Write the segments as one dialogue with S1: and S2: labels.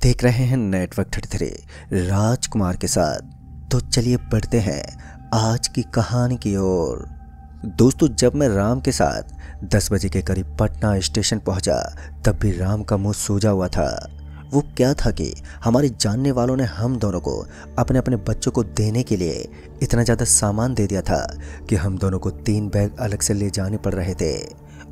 S1: देख रहे हैं नेटवर्क 33 राजकुमार के साथ। तो चलिए बढ़ते हैं आज की कहानी की ओर। दोस्तों, जब मैं राम के साथ 10 बजे के करीब पटना स्टेशन पहुंचा तब भी राम का मुंह सूजा हुआ था। वो क्या था कि हमारे जानने वालों ने हम दोनों को अपने अपने बच्चों को देने के लिए इतना ज़्यादा सामान दे दिया था कि हम दोनों को 3 बैग अलग से ले जाने पड़ रहे थे।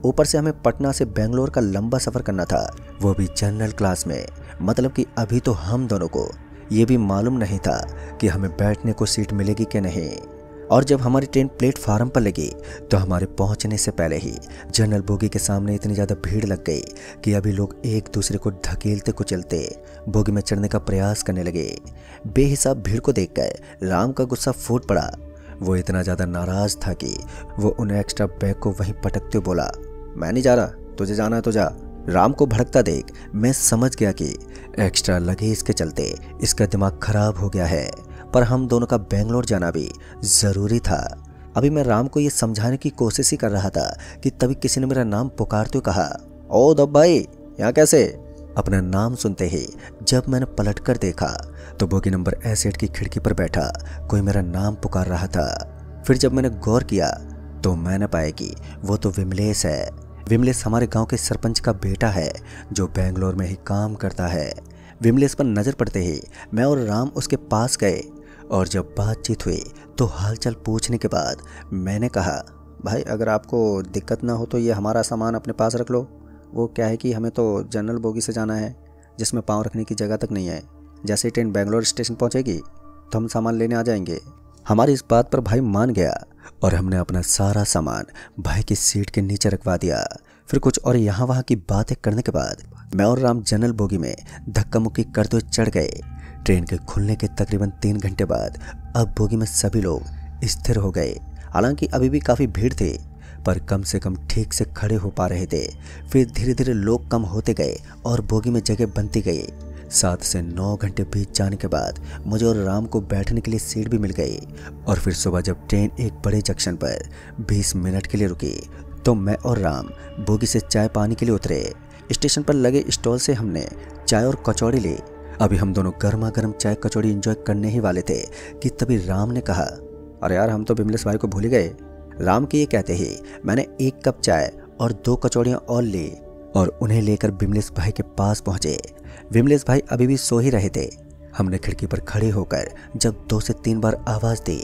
S1: ऊपर से हमें पटना से बेंगलोर का लंबा सफ़र करना था, वो भी जनरल क्लास में। मतलब कि अभी तो हम दोनों को ये भी मालूम नहीं था कि हमें बैठने को सीट मिलेगी कि नहीं। और जब हमारी ट्रेन प्लेटफार्म पर लगी तो हमारे पहुंचने से पहले ही जनरल बोगी के सामने इतनी ज़्यादा भीड़ लग गई कि अभी लोग एक दूसरे को धकेलते कुचलते बोगी में चढ़ने का प्रयास करने लगे। बेहिसाब भीड़ को देखकर राम का गुस्सा फूट पड़ा। वो इतना ज़्यादा नाराज़ था कि वो उन एक्स्ट्रा बैग को वहीं पटकते बोला, मैं नहीं जा रहा, तुझे जाना है तो जा। राम को भड़कता देख मैं समझ गया कि एक्स्ट्रा लगेज के चलते इसका दिमाग खराब हो गया है, पर हम दोनों का बेंगलोर जाना भी ज़रूरी था। अभी मैं राम को ये समझाने की कोशिश ही कर रहा था कि तभी किसी ने मेरा नाम पुकारते हुए कहा, ओ दब भाई, यहाँ कैसे? अपना नाम सुनते ही जब मैंने पलट कर देखा तो बोगी नंबर S8 की खिड़की पर बैठा कोई मेरा नाम पुकार रहा था। फिर जब मैंने गौर किया तो मैंने पाया कि वो तो विमलेश है। विमलेश हमारे गांव के सरपंच का बेटा है जो बेंगलोर में ही काम करता है। विमलेश पर नज़र पड़ते ही मैं और राम उसके पास गए और जब बातचीत हुई तो हालचाल पूछने के बाद मैंने कहा, भाई अगर आपको दिक्कत ना हो तो ये हमारा सामान अपने पास रख लो। वो क्या है कि हमें तो जनरल बोगी से जाना है जिसमें पाँव रखने की जगह तक नहीं है। जैसे ही ट्रेन बेंगलोर स्टेशन पहुंचेगी तो हम सामान लेने आ जाएंगे। हमारी इस बात पर भाई मान गया और हमने अपना सारा सामान भाई की सीट के नीचे रखवा दिया। फिर कुछ और यहाँ वहाँ की बातें करने के बाद मैं और राम जनरल बोगी में धक्का मुक्की करते हुए चढ़ गए। ट्रेन के खुलने के तकरीबन 3 घंटे बाद अब बोगी में सभी लोग स्थिर हो गए। हालांकि अभी भी काफ़ी भीड़ थी, पर कम से कम ठीक से खड़े हो पा रहे थे। फिर धीरे धीरे लोग कम होते गए और बोगी में जगह बनती गई। 7 से 9 घंटे बीत जाने के बाद मुझे और राम को बैठने के लिए सीट भी मिल गई। और फिर सुबह जब ट्रेन एक बड़े जंक्शन पर 20 मिनट के लिए रुकी तो मैं और राम बोगी से चाय पानी के लिए उतरे। स्टेशन पर लगे स्टॉल से हमने चाय और कचौड़ी ली। अभी हम दोनों गर्मा गर्म चाय कचौड़ी एंजॉय करने ही वाले थे कि तभी राम ने कहा, अरे यार हम तो विमलेश भाई को भूल ही गए। राम के ये कहते ही मैंने 1 कप चाय और 2 कचौड़ियाँ और ली और उन्हें लेकर विमलेश भाई के पास पहुंचे। विमलेश भाई अभी भी सो ही रहे थे। हमने खिड़की पर खड़े होकर जब 2 से 3 बार आवाज़ दी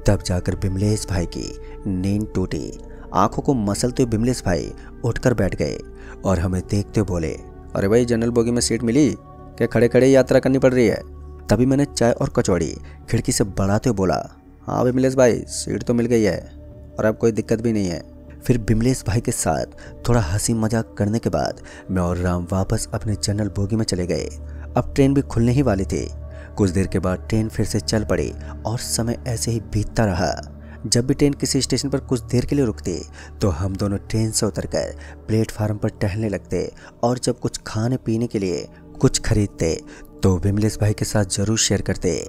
S1: तब जाकर विमलेश भाई की नींद टूटी। आंखों को मसलते हुए विमलेश भाई उठकर बैठ गए और हमें देखते बोले, अरे भाई जनरल बोगी में सीट मिली क्या? खड़े खड़े यात्रा करनी पड़ रही है। तभी मैंने चाय और कचौड़ी खिड़की से बढ़ाते हुए बोला, हाँ विमलेश भाई सीट तो मिल गई है और अब कोई दिक्कत भी नहीं है। फिर विमलेश भाई के साथ थोड़ा हंसी मजाक करने के बाद मैं और राम वापस अपने जनरल बोगी में चले गए। अब ट्रेन भी खुलने ही वाली थी। कुछ देर के बाद ट्रेन फिर से चल पड़ी और समय ऐसे ही बीतता रहा। जब भी ट्रेन किसी स्टेशन पर कुछ देर के लिए रुकती तो हम दोनों ट्रेन से उतरकर प्लेटफार्म पर टहलने लगते और जब कुछ खाने पीने के लिए कुछ खरीदते तो विमलेश भाई के साथ जरूर शेयर करते।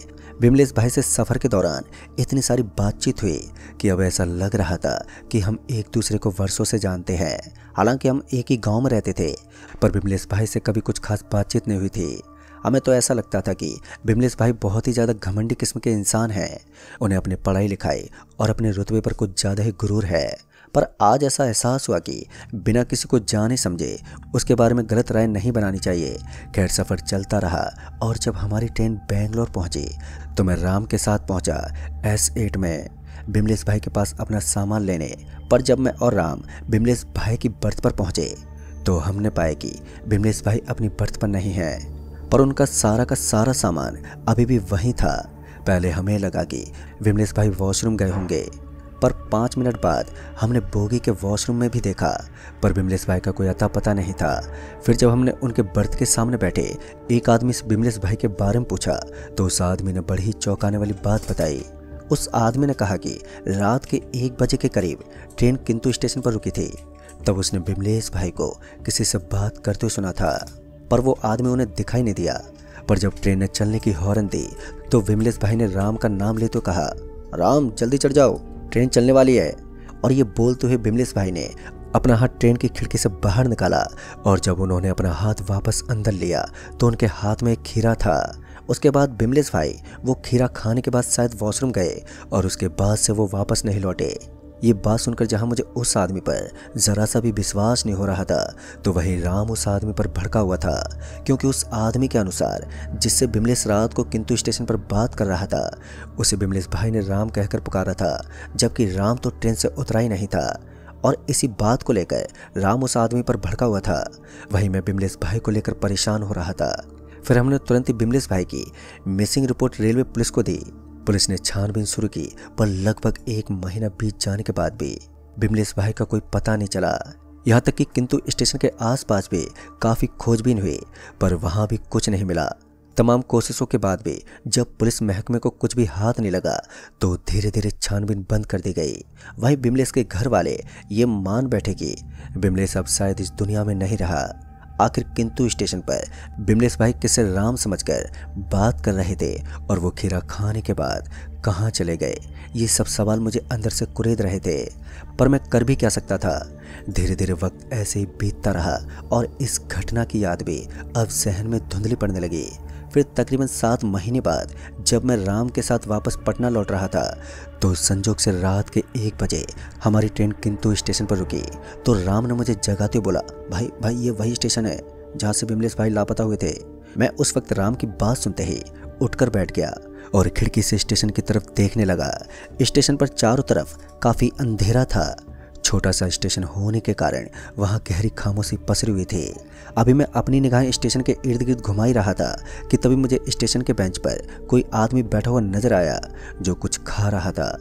S1: विमलेश भाई से सफ़र के दौरान इतनी सारी बातचीत हुई कि अब ऐसा लग रहा था कि हम एक दूसरे को वर्षों से जानते हैं। हालांकि हम एक ही गांव में रहते थे, पर विमलेश भाई से कभी कुछ खास बातचीत नहीं हुई थी। हमें तो ऐसा लगता था कि विमलेश भाई बहुत ही ज़्यादा घमंडी किस्म के इंसान हैं। उन्हें अपनी पढ़ाई लिखाई और अपने रुतबे पर कुछ ज़्यादा ही गुरूर है। पर आज ऐसा एहसास हुआ कि बिना किसी को जाने समझे उसके बारे में गलत राय नहीं बनानी चाहिए। खैर सफ़र चलता रहा और जब हमारी ट्रेन बेंगलोर पहुंची तो मैं राम के साथ पहुंचा S8 में विमलेश भाई के पास अपना सामान लेने। पर जब मैं और राम विमलेश भाई की बर्थ पर पहुंचे तो हमने पाया कि विमलेश भाई अपनी बर्थ पर नहीं है, पर उनका सारा का सारा सामान अभी भी वहीं था। पहले हमें लगा कि विमलेश भाई वॉशरूम गए होंगे, पर 5 मिनट बाद हमने बोगी के वॉशरूम में भी देखा, पर विमलेश भाई का कोई अता पता नहीं था। फिर जब हमने उनके बर्थ के सामने बैठे एक आदमी से विमलेश भाई के बारे में पूछा तो उस आदमी ने बड़ी ही चौंकाने वाली बात बताई। उस आदमी ने कहा कि रात के 1 बजे के करीब ट्रेन किंतु स्टेशन पर रुकी थी। तब उसने विमलेश भाई को किसी से बात करते हुए सुना था, पर वो आदमी उन्हें दिखाई नहीं दिया। पर जब ट्रेन ने चलने की हॉर्न दी तो विमलेश भाई ने राम का नाम लेते कहा, राम जल्दी चढ़ जाओ, ट्रेन चलने वाली है। और ये बोलते हुए विमलेश भाई ने अपना हाथ ट्रेन की खिड़की से बाहर निकाला और जब उन्होंने अपना हाथ वापस अंदर लिया तो उनके हाथ में एक खीरा था। उसके बाद बिमलेश भाई वो खीरा खाने के बाद शायद वॉशरूम गए और उसके बाद से वो वापस नहीं लौटे। ये बात सुनकर जहां मुझे उस आदमी पर ज़रा सा भी विश्वास नहीं हो रहा था, तो वही राम उस आदमी पर भड़का हुआ था, क्योंकि उस आदमी के अनुसार जिससे बिमलेश रात को किंतु स्टेशन पर बात कर रहा था उसे बिमलेश भाई ने राम कहकर पुकारा था, जबकि राम तो ट्रेन से उतरा ही नहीं था। और इसी बात को लेकर राम उस आदमी पर भड़का हुआ था। वहीं मैं बिमलेश भाई को लेकर परेशान हो रहा था। फिर हमने तुरंत ही बिमलेश भाई की मिसिंग रिपोर्ट रेलवे पुलिस को दी। पुलिस ने छानबीन शुरू की, पर लगभग 1 महीना बीत जाने के बाद भी बिमलेश भाई का कोई पता नहीं चला। यहाँ तक कि किंतु स्टेशन के आसपास भी काफ़ी खोजबीन हुई, पर वहाँ भी कुछ नहीं मिला। तमाम कोशिशों के बाद भी जब पुलिस महकमे को कुछ भी हाथ नहीं लगा तो धीरे धीरे छानबीन बंद कर दी गई। वहीं बिमलेश के घर वाले ये मान बैठे कि बिमलेश अब शायद इस दुनिया में नहीं रहा। आखिर किंतु स्टेशन पर बिमलेश भाई किससे राम समझकर बात कर रहे थे और वो खीरा खाने के बाद कहाँ चले गए, ये सब सवाल मुझे अंदर से कुरेद रहे थे, पर मैं कर भी क्या सकता था। धीरे धीरे वक्त ऐसे ही बीतता रहा और इस घटना की याद भी अब जहन में धुंधली पड़ने लगी। फिर तकरीबन 7 महीने बाद जब मैं राम के साथ वापस पटना लौट रहा था तो संजोग से रात के 1 बजे हमारी ट्रेन किंतु स्टेशन पर रुकी। तो राम ने मुझे जगाते हुए बोला, भाई भाई ये वही स्टेशन है जहाँ से बिमलेश भाई लापता हुए थे। मैं उस वक्त राम की बात सुनते ही उठकर बैठ गया और खिड़की से स्टेशन की तरफ देखने लगा। स्टेशन पर चारों तरफ काफ़ी अंधेरा था। छोटा सा स्टेशन होने के कारण वहाँ गहरी खामोशी पसरी हुई थी। अभी मैं अपनी निगाहें स्टेशन के इर्द गिर्द घुमा ही रहा था कि तभी मुझे स्टेशन के बेंच पर कोई आदमी बैठा हुआ नजर आया जो कुछ खा रहा था।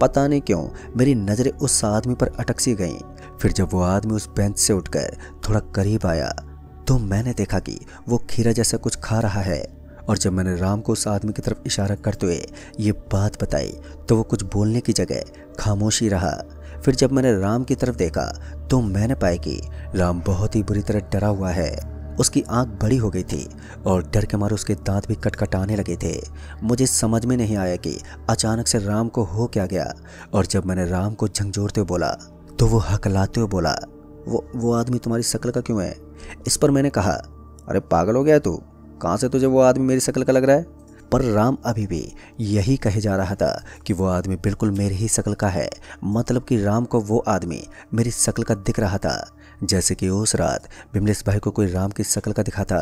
S1: पता नहीं क्यों मेरी नज़रें उस आदमी पर अटक सी गईं। फिर जब वो आदमी उस बेंच से उठकर थोड़ा करीब आया तो मैंने देखा कि वो खीरा जैसा कुछ खा रहा है। और जब मैंने राम को उस आदमी की तरफ इशारा करते हुए ये बात बताई तो वो कुछ बोलने की जगह खामोशी रहा। फिर जब मैंने राम की तरफ देखा तो मैंने पाया कि राम बहुत ही बुरी तरह डरा हुआ है। उसकी आंख बड़ी हो गई थी और डर के मारे उसके दांत भी कटकटाने लगे थे। मुझे समझ में नहीं आया कि अचानक से राम को हो क्या गया। और जब मैंने राम को झंझोड़ते हुए बोला तो वो हकलाते हुए बोला, वो आदमी तुम्हारी शक्ल का क्यों है? इस पर मैंने कहा, अरे पागल हो गया तू, कहाँ से तुझे वो आदमी मेरी शक्ल का लग रहा है? पर राम अभी भी यही कहे जा रहा था कि वो आदमी बिल्कुल मेरी ही शक्ल का है। मतलब कि राम को वो आदमी मेरी शक्ल का दिख रहा था, जैसे कि उस रात बिमलेश भाई को कोई राम की शक्ल का दिखा था।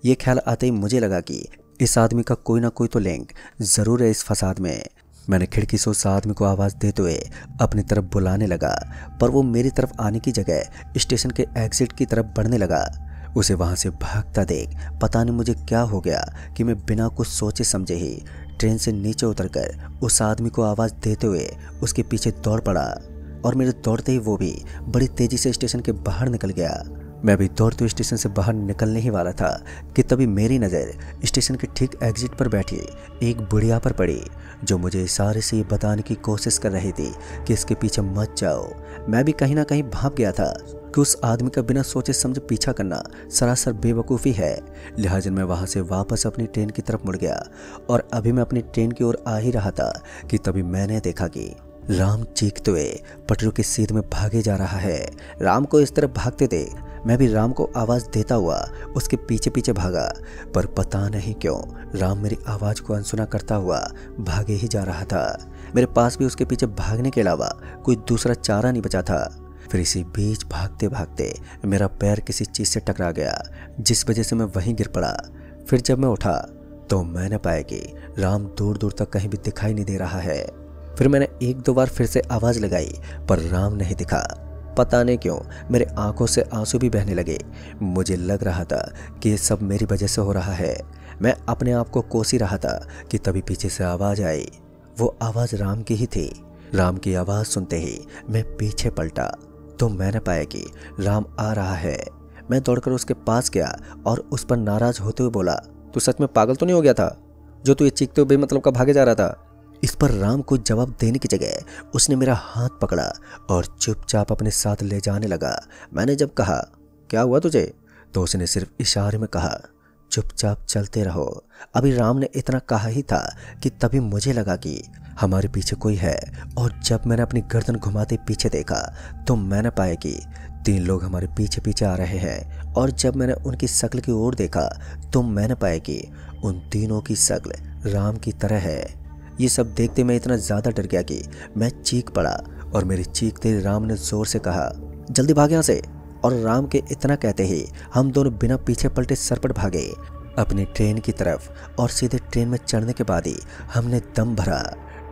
S1: ये ख्याल आते ही मुझे लगा कि इस आदमी का कोई ना कोई तो लिंक ज़रूर है इस फसाद में। मैंने खिड़की से उस आदमी को आवाज़ देते हुए अपनी तरफ बुलाने लगा, पर वो मेरी तरफ आने की जगह स्टेशन के एग्जिट की तरफ बढ़ने लगा। उसे वहाँ से भागता देख पता नहीं मुझे क्या हो गया कि मैं बिना कुछ सोचे समझे ही ट्रेन से नीचे उतरकर उस आदमी को आवाज़ देते हुए उसके पीछे दौड़ पड़ा। और मेरे दौड़ते ही वो भी बड़ी तेज़ी से स्टेशन के बाहर निकल गया। मैं भी दौड़ते हुए स्टेशन से बाहर निकलने ही वाला था कि तभी मेरी नज़र स्टेशन के ठीक एग्जिट पर बैठी एक बुढ़िया पर पड़ी, जो मुझे इशारे से ये बताने की कोशिश कर रही थी कि इसके पीछे मत जाओ। मैं भी कहीं ना कहीं भाप गया था कि उस आदमी का बिना सोचे समझे पीछा करना सरासर बेवकूफ़ी है। लिहाजा मैं वहाँ से वापस अपनी ट्रेन की तरफ मुड़ गया और अभी मैं अपनी ट्रेन की ओर आ ही रहा था कि तभी मैंने देखा कि राम चीखते हुए पटरियों की सीध में भागे जा रहा है। राम को इस तरफ भागते देख मैं भी राम को आवाज़ देता हुआ उसके पीछे पीछे भागा, पर पता नहीं क्यों राम मेरी आवाज़ को अनसुना करता हुआ भागे ही जा रहा था। मेरे पास भी उसके पीछे भागने के अलावा कोई दूसरा चारा नहीं बचा था। फिर इसी बीच भागते भागते मेरा पैर किसी चीज़ से टकरा गया, जिस वजह से मैं वहीं गिर पड़ा। फिर जब मैं उठा तो मैंने पाया कि राम दूर दूर तक कहीं भी दिखाई नहीं दे रहा है। फिर मैंने 1-2 बार फिर से आवाज़ लगाई, पर राम नहीं दिखा। पता नहीं क्यों मेरे आंखों से आंसू भी बहने लगे। मुझे लग रहा था कि ये सब मेरी वजह से हो रहा है। मैं अपने आप को कोस ही रहा था कि तभी पीछे से आवाज़ आई। वो आवाज़ राम की ही थी। राम की आवाज़ सुनते ही मैं पीछे पलटा तो मैंने पाया कि राम आ रहा है। मैं दौड़कर उसके पास गया और उस पर नाराज़ होते हुए बोला, तू सच में पागल तो नहीं हो गया था जो तू ये चीखते हुए बेमतलब का भागे जा रहा था? इस पर राम को जवाब देने की जगह उसने मेरा हाथ पकड़ा और चुपचाप अपने साथ ले जाने लगा। मैंने जब कहा, क्या हुआ तुझे, तो उसने सिर्फ इशारे में कहा, चुपचाप चलते रहो। अभी राम ने इतना कहा ही था कि तभी मुझे लगा कि हमारे पीछे कोई है। और जब मैंने अपनी गर्दन घुमाते पीछे देखा तो मैंने पाया कि 3 लोग हमारे पीछे पीछे आ रहे हैं। और जब मैंने उनकी शक्ल की ओर देखा तो मैंने पाया कि उन तीनों की शक्ल राम की तरह है। ये सब देखते मैं इतना ज़्यादा डर गया कि मैं चीख पड़ा और मेरी चीखते राम ने ज़ोर से कहा, जल्दी भाग यहाँ से। और राम के इतना कहते ही हम दोनों बिना पीछे पलटे सरपट भागे अपनी ट्रेन की तरफ। और सीधे ट्रेन में चढ़ने के बाद ही हमने दम भरा।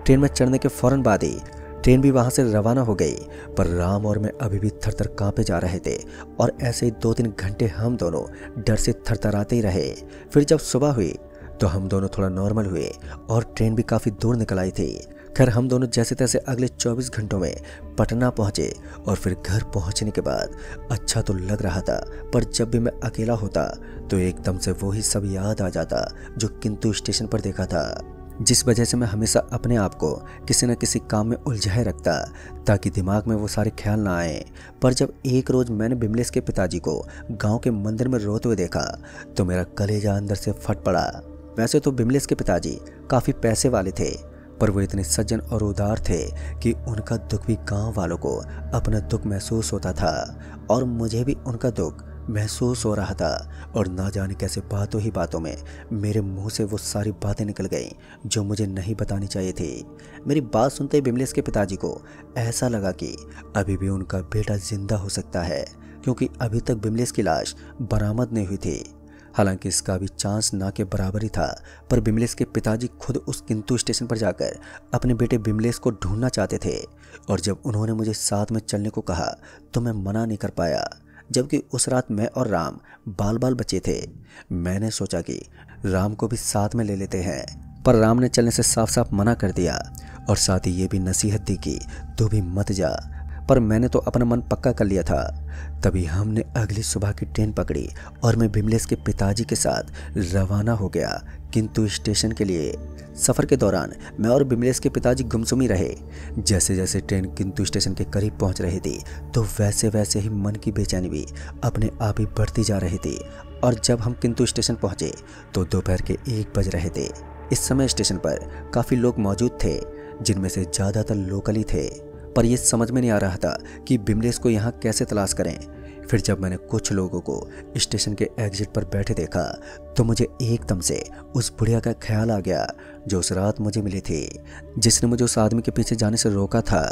S1: ट्रेन में चढ़ने के फौरन बाद ही ट्रेन भी वहाँ से रवाना हो गई। पर राम और मैं अभी भी थर थर काँपे जा रहे थे। और ऐसे ही 2-3 घंटे हम दोनों डर से थरथराते ही रहे। फिर जब सुबह हुई तो हम दोनों थोड़ा नॉर्मल हुए और ट्रेन भी काफ़ी दूर निकल आई थी। खैर हम दोनों जैसे तैसे अगले 24 घंटों में पटना पहुँचे। और फिर घर पहुँचने के बाद अच्छा तो लग रहा था, पर जब भी मैं अकेला होता तो एकदम से वही सब याद आ जाता जो किंतु स्टेशन पर देखा था, जिस वजह से मैं हमेशा अपने आप को किसी न किसी काम में उलझाए रखता ताकि दिमाग में वो सारे ख्याल ना आए। पर जब एक रोज़ मैंने बिमलेश के पिताजी को गांव के मंदिर में रोते हुए देखा तो मेरा कलेजा अंदर से फट पड़ा। वैसे तो बिमलेश के पिताजी काफ़ी पैसे वाले थे, पर वो इतने सज्जन और उदार थे कि उनका दुख भी गांव वालों को अपना दुख महसूस होता था। और मुझे भी उनका दुख महसूस हो रहा था। और ना जाने कैसे बातों ही बातों में मेरे मुंह से वो सारी बातें निकल गईं जो मुझे नहीं बतानी चाहिए थी। मेरी बात सुनते ही बिमलेश के पिताजी को ऐसा लगा कि अभी भी उनका बेटा जिंदा हो सकता है, क्योंकि अभी तक बिमलेश की लाश बरामद नहीं हुई थी। हालांकि इसका भी चांस ना के बराबर ही था, पर बिमलेश के पिताजी खुद उस किंतु स्टेशन पर जाकर अपने बेटे बिमलेश को ढूंढना चाहते थे। और जब उन्होंने मुझे साथ में चलने को कहा तो मैं मना नहीं कर पाया, जबकि उस रात मैं और राम बाल बाल बचे थे। मैंने सोचा कि राम को भी साथ में ले लेते हैं, पर राम ने चलने से साफ साफ मना कर दिया और साथ ही ये भी नसीहत दी कि तू भी मत जा। पर मैंने तो अपना मन पक्का कर लिया था। तभी हमने अगली सुबह की ट्रेन पकड़ी और मैं बिमलेश के पिताजी के साथ रवाना हो गया किंतु स्टेशन के लिए। सफ़र के दौरान मैं और बिमलेश के पिताजी गुमसुम ही रहे। जैसे जैसे ट्रेन किंतु स्टेशन के करीब पहुंच रही थी तो वैसे वैसे ही मन की बेचैनी भी अपने आप ही बढ़ती जा रही थी। और जब हम किंतु स्टेशन पहुंचे तो दोपहर के 1 बज रहे थे। इस समय स्टेशन पर काफ़ी लोग मौजूद थे, जिनमें से ज़्यादातर लोकल ही थे। पर यह समझ में नहीं आ रहा था कि बिमलेश को यहाँ कैसे तलाश करें। फिर जब मैंने कुछ लोगों को स्टेशन के एग्जिट पर बैठे देखा तो मुझे एकदम से उस बुढ़िया का ख्याल आ गया जो उस रात मुझे मिली थी, जिसने मुझे उस आदमी के पीछे जाने से रोका था।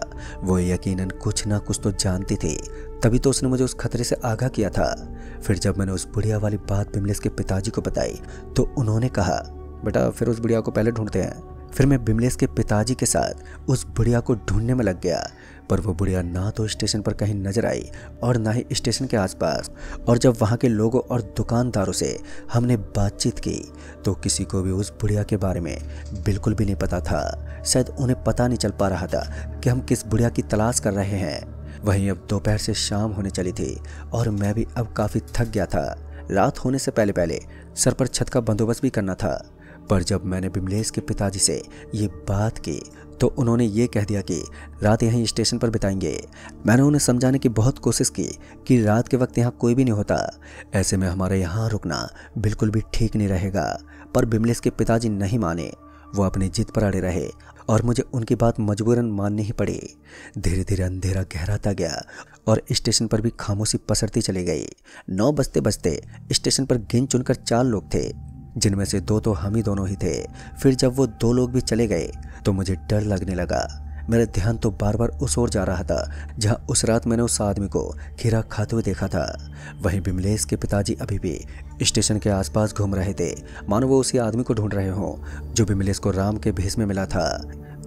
S1: वो यकीनन कुछ ना कुछ तो जानती थी, तभी तो उसने मुझे उस खतरे से आगाह किया था। फिर जब मैंने उस बुढ़िया वाली बात बिमलेश के पिताजी को बताई तो उन्होंने कहा, बेटा फिर उस बुढ़िया को पहले ढूंढते हैं। फिर मैं बिमलेश के पिताजी के साथ उस बुढ़िया को ढूंढने में लग गया, पर वो बुढ़िया ना तो स्टेशन पर कहीं नजर आई और ना ही स्टेशन के आसपास। और जब वहाँ के लोगों और दुकानदारों से हमने बातचीत की तो किसी को भी उस बुढ़िया के बारे में बिल्कुल भी नहीं पता था। शायद उन्हें पता नहीं चल पा रहा था कि हम किस बुढ़िया की तलाश कर रहे हैं। वहीं अब दोपहर से शाम होने चली थी और मैं भी अब काफ़ी थक गया था। रात होने से पहले पहले सर पर छत का बंदोबस्त भी करना था। पर जब मैंने बिमलेश के पिताजी से ये बात की तो उन्होंने ये कह दिया कि रात यहीं स्टेशन पर बिताएंगे। मैंने उन्हें समझाने की बहुत कोशिश की कि रात के वक्त यहाँ कोई भी नहीं होता, ऐसे में हमारा यहाँ रुकना बिल्कुल भी ठीक नहीं रहेगा। पर बिमलेश के पिताजी नहीं माने, वो अपनी जिद पर अड़े रहे और मुझे उनकी बात मजबूरन माननी ही पड़ी। धीरे धीरे अंधेरा गहराता गया और स्टेशन पर भी खामोशी पसरती चली गई। 9 बजते बजते स्टेशन पर गिन चुनकर 4 लोग थे, जिनमें से 2 तो हम ही दोनों ही थे। फिर जब वो 2 लोग भी चले गए तो मुझे डर लगने लगा। मेरा ध्यान तो बार बार उस ओर जा रहा था जहां उस रात मैंने उस आदमी को खीरा खाते हुए देखा था। वहीं बिमलेश के पिताजी अभी भी स्टेशन के आसपास घूम रहे थे, मानो वो उसी आदमी को ढूंढ रहे हों जो बिमलेश को राम के भेष में मिला था।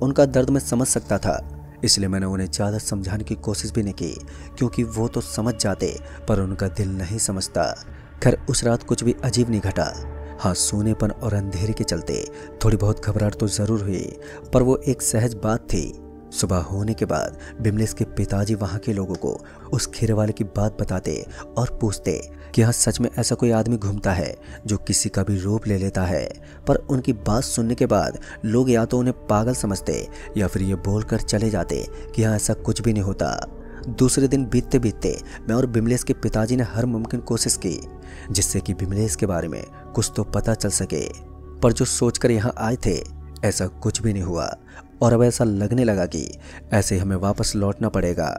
S1: उनका दर्द मैं समझ सकता था, इसलिए मैंने उन्हें ज़्यादा समझाने की कोशिश भी नहीं की, क्योंकि वो तो समझ जाते पर उनका दिल नहीं समझता। खैर उस रात कुछ भी अजीब नहीं घटा। हाँ, सूनेपन और अंधेरे के चलते थोड़ी बहुत घबराहट तो ज़रूर हुई, पर वो एक सहज बात थी। सुबह होने के बाद बिमलेश के पिताजी वहाँ के लोगों को उस खीरे वाले की बात बताते और पूछते कि हाँ सच में ऐसा कोई आदमी घूमता है जो किसी का भी रूप ले लेता है। पर उनकी बात सुनने के बाद लोग या तो उन्हें पागल समझते या फिर ये बोलकर चले जाते कि हाँ ऐसा कुछ भी नहीं होता। दूसरे दिन बीतते बीतते मैं और बिमलेश के पिताजी ने हर मुमकिन कोशिश की जिससे कि बिमलेश के बारे में कुछ तो पता चल सके, पर जो सोचकर यहाँ आए थे ऐसा कुछ भी नहीं हुआ। और अब ऐसा लगने लगा कि ऐसे हमें वापस लौटना पड़ेगा।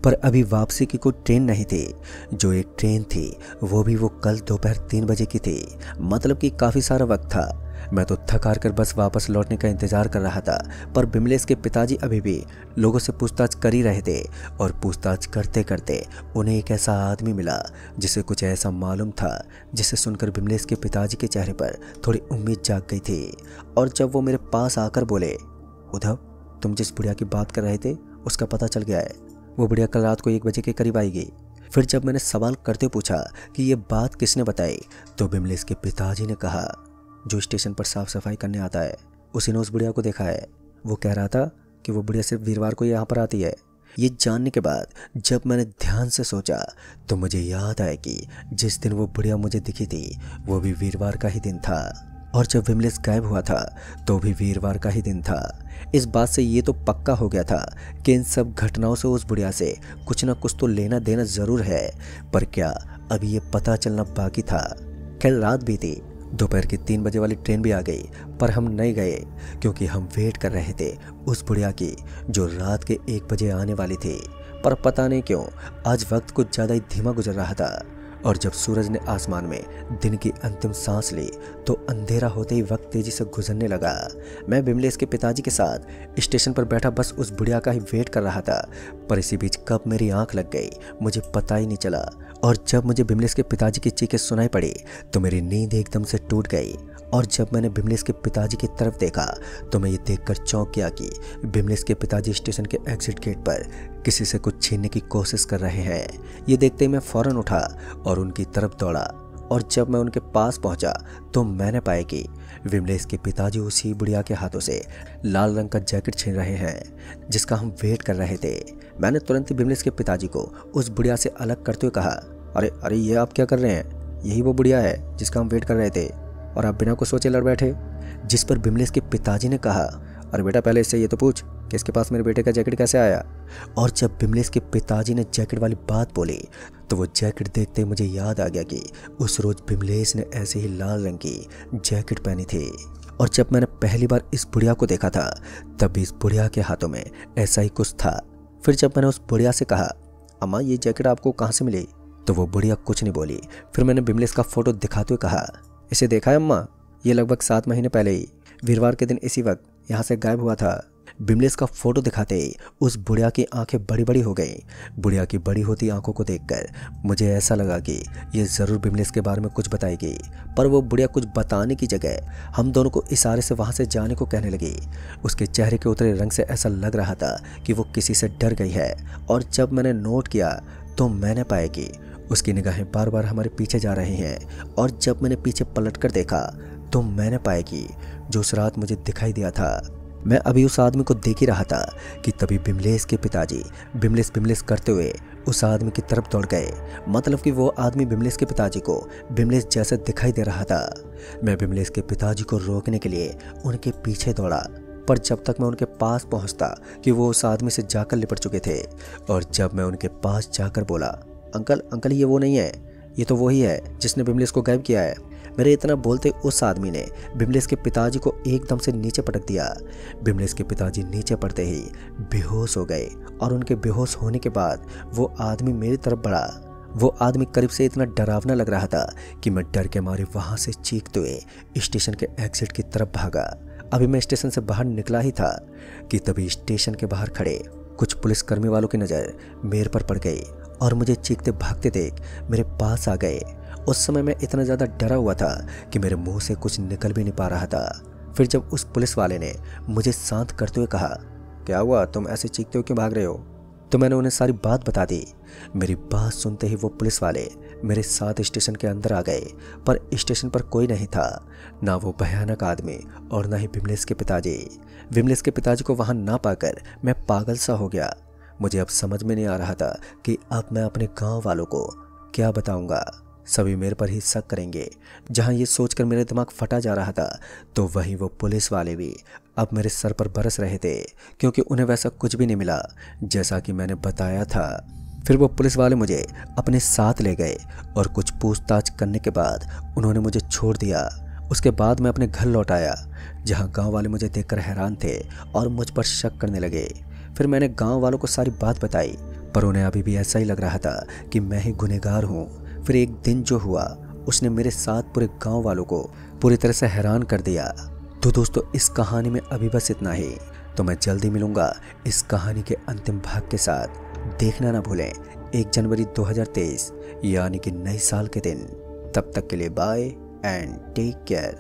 S1: पर अभी वापसी की कोई ट्रेन नहीं थी। जो एक ट्रेन थी वो कल दोपहर 3 बजे की थी। मतलब कि काफ़ी सारा वक्त था। मैं तो थक हार कर बस वापस लौटने का इंतज़ार कर रहा था। पर बिमलेश के पिताजी अभी भी लोगों से पूछताछ कर ही रहे थे। और पूछताछ करते करते उन्हें एक ऐसा आदमी मिला जिसे कुछ ऐसा मालूम था, जिसे सुनकर बिमलेश के पिताजी के चेहरे पर थोड़ी उम्मीद जाग गई थी। और जब वो मेरे पास आकर बोले, उद्धव, तुम जिस बुढ़िया की बात कर रहे थे उसका पता चल गया है। वो बुढ़िया कल रात को 1 बजे के करीब आएगी। फिर जब मैंने सवाल करते पूछा कि ये बात किसने बताई, तो बिमलेश के पिताजी ने कहा, जो स्टेशन पर साफ सफाई करने आता है उसी ने उस बुढ़िया को देखा है। वो कह रहा था कि वो बुढ़िया सिर्फ वीरवार को यहाँ पर आती है। ये जानने के बाद जब मैंने ध्यान से सोचा तो मुझे याद आया कि जिस दिन वो बुढ़िया मुझे दिखी थी वो भी वीरवार का ही दिन था। और जब विमलेश गायब हुआ था तो भी वीरवार का ही दिन था। इस बात से ये तो पक्का हो गया था कि इन सब घटनाओं से उस बुढ़िया से कुछ ना कुछ तो लेना देना जरूर है। पर क्या अभी ये पता चलना बाकी था। खैर रात बीती, दोपहर की 3 बजे वाली ट्रेन भी आ गई। पर हम नहीं गए क्योंकि हम वेट कर रहे थे उस बुढ़िया की जो रात के 1 बजे आने वाली थी। पर पता नहीं क्यों आज वक्त कुछ ज़्यादा ही धीमा गुजर रहा था। और जब सूरज ने आसमान में दिन की अंतिम सांस ली तो अंधेरा होते ही वक्त तेजी से गुजरने लगा। मैं बिमलेश के पिताजी के साथ स्टेशन पर बैठा बस उस बुढ़िया का ही वेट कर रहा था। पर इसी बीच कब मेरी आंख लग गई मुझे पता ही नहीं चला। और जब मुझे बिमलेश के पिताजी की चीखें सुनाई पड़ी तो मेरी नींद एकदम से टूट गई। और जब मैंने बिमलेश के पिताजी की तरफ देखा तो मैं ये देखकर चौंक गया कि बिमलेश के पिताजी स्टेशन के एग्जिट गेट पर किसी से कुछ छीनने की कोशिश कर रहे हैं। ये देखते ही मैं फौरन उठा और उनकी तरफ दौड़ा। और जब मैं उनके पास पहुंचा तो मैंने पाया कि बिमलेश के पिताजी उसी बुढ़िया के हाथों से लाल रंग का जैकेट छीन रहे हैं जिसका हम वेट कर रहे थे। मैंने तुरंत ही बिमलेश के पिताजी को उस बुढ़िया से अलग करते हुए कहा, अरे अरे ये आप क्या कर रहे हैं? यही वो बुढ़िया है जिसका हम वेट कर रहे थे और आप बिना कुछ सोचे लड़ बैठे। जिस पर बिमलेश के पिताजी ने कहा, अरे बेटा पहले इससे ये तो पूछ कि इसके पास मेरे बेटे का जैकेट कैसे आया। और जब बिमलेश के पिताजी ने जैकेट वाली बात बोली तो वो जैकेट देखते मुझे याद आ गया कि उस रोज बिमलेश ने ऐसे ही लाल रंग की जैकेट पहनी थी। और जब मैंने पहली बार इस बुढ़िया को देखा था तब भी इस बुढ़िया के हाथों में ऐसा ही कुछ था। फिर जब मैंने उस बुढ़िया से कहा, अम्मा ये जैकेट आपको कहाँ से मिली, तो वो बुढ़िया कुछ नहीं बोली। फिर मैंने बिमलेश का फोटो दिखाते हुए कहा, इसे देखा है अम्मा? ये लगभग 7 महीने पहले ही वीरवार के दिन इसी वक्त यहाँ से गायब हुआ था। बिमलेश का फोटो दिखाते ही उस बुढ़िया की आंखें बड़ी बड़ी हो गईं। बुढ़िया की बड़ी होती आंखों को देखकर मुझे ऐसा लगा कि ये ज़रूर बिमलेश के बारे में कुछ बताएगी। पर वो बुढ़िया कुछ बताने की जगह हम दोनों को इशारे से वहाँ से जाने को कहने लगी। उसके चेहरे के उतरे रंग से ऐसा लग रहा था कि वो किसी से डर गई है। और जब मैंने नोट किया तो मैंने पाया कि उसकी निगाहें बार बार हमारे पीछे जा रही हैं। और जब मैंने पीछे पलटकर देखा तो मैंने पाया कि जो उस रात मुझे दिखाई दिया था, मैं अभी उस आदमी को देख ही रहा था कि तभी बिमलेश के पिताजी बिमलेश बिमलेश करते हुए उस आदमी की तरफ दौड़ गए। मतलब कि वो आदमी बिमलेश के पिताजी को बिमलेश जैसे दिखाई दे रहा था। मैं बिमलेश के पिताजी को रोकने के लिए उनके पीछे दौड़ा। पर जब तक मैं उनके पास पहुंचता कि वो उस आदमी से जाकर लिपट चुके थे। और जब मैं उनके पास जाकर बोला, अंकल अंकल ये वो नहीं है, ये तो वही है जिसने बिमलेश को गायब किया है। मेरे इतना बोलते उस आदमी ने बिमलेश के पिताजी को एकदम से नीचे पटक दिया। बिमलेश के पिताजी नीचे पड़ते ही बेहोश हो गए। और उनके बेहोश होने के बाद वो आदमी मेरी तरफ बढ़ा। वो आदमी करीब से इतना डरावना लग रहा था कि मैं डर के मारे वहाँ से चीखते हुए स्टेशन के एग्जिट की तरफ भागा। अभी मैं स्टेशन से बाहर निकला ही था कि तभी स्टेशन के बाहर खड़े कुछ पुलिसकर्मी वालों की नज़र मेरे पर पड़ गई और मुझे चीखते भागते देख मेरे पास आ गए। उस समय मैं इतना ज़्यादा डरा हुआ था कि मेरे मुंह से कुछ निकल भी नहीं पा रहा था। फिर जब उस पुलिस वाले ने मुझे शांत करते हुए कहा, क्या हुआ, तुम ऐसे चीखते हो क्यों भाग रहे हो, तो मैंने उन्हें सारी बात बता दी। मेरी बात सुनते ही वो पुलिस वाले मेरे साथ स्टेशन के अंदर आ गए। पर स्टेशन पर कोई नहीं था, ना वो भयानक आदमी और ना ही बिमलेश के पिताजी। बिमलेश के पिताजी को वहाँ ना पाकर मैं पागल सा हो गया। मुझे अब समझ में नहीं आ रहा था कि अब मैं अपने गांव वालों को क्या बताऊंगा। सभी मेरे पर ही शक करेंगे। जहां ये सोचकर मेरा दिमाग फटा जा रहा था तो वहीं वो पुलिस वाले भी अब मेरे सर पर बरस रहे थे, क्योंकि उन्हें वैसा कुछ भी नहीं मिला जैसा कि मैंने बताया था। फिर वो पुलिस वाले मुझे अपने साथ ले गए और कुछ पूछताछ करने के बाद उन्होंने मुझे छोड़ दिया। उसके बाद मैं अपने घर लौट आया। जहां गांव वाले मुझे देखकर हैरान थे और मुझ पर शक करने लगे। फिर मैंने गांव वालों को सारी बात बताई, पर उन्हें अभी भी ऐसा ही लग रहा था कि मैं ही गुनहगार हूँ। फिर एक दिन जो हुआ उसने मेरे साथ पूरे गांव वालों को पूरी तरह से हैरान कर दिया। तो दोस्तों, इस कहानी में अभी बस इतना ही। तो मैं जल्दी मिलूंगा इस कहानी के अंतिम भाग के साथ। देखना ना भूलें 1 जनवरी 2023 यानी कि नए साल के दिन। तब तक के लिए बाय एंड टेक केयर।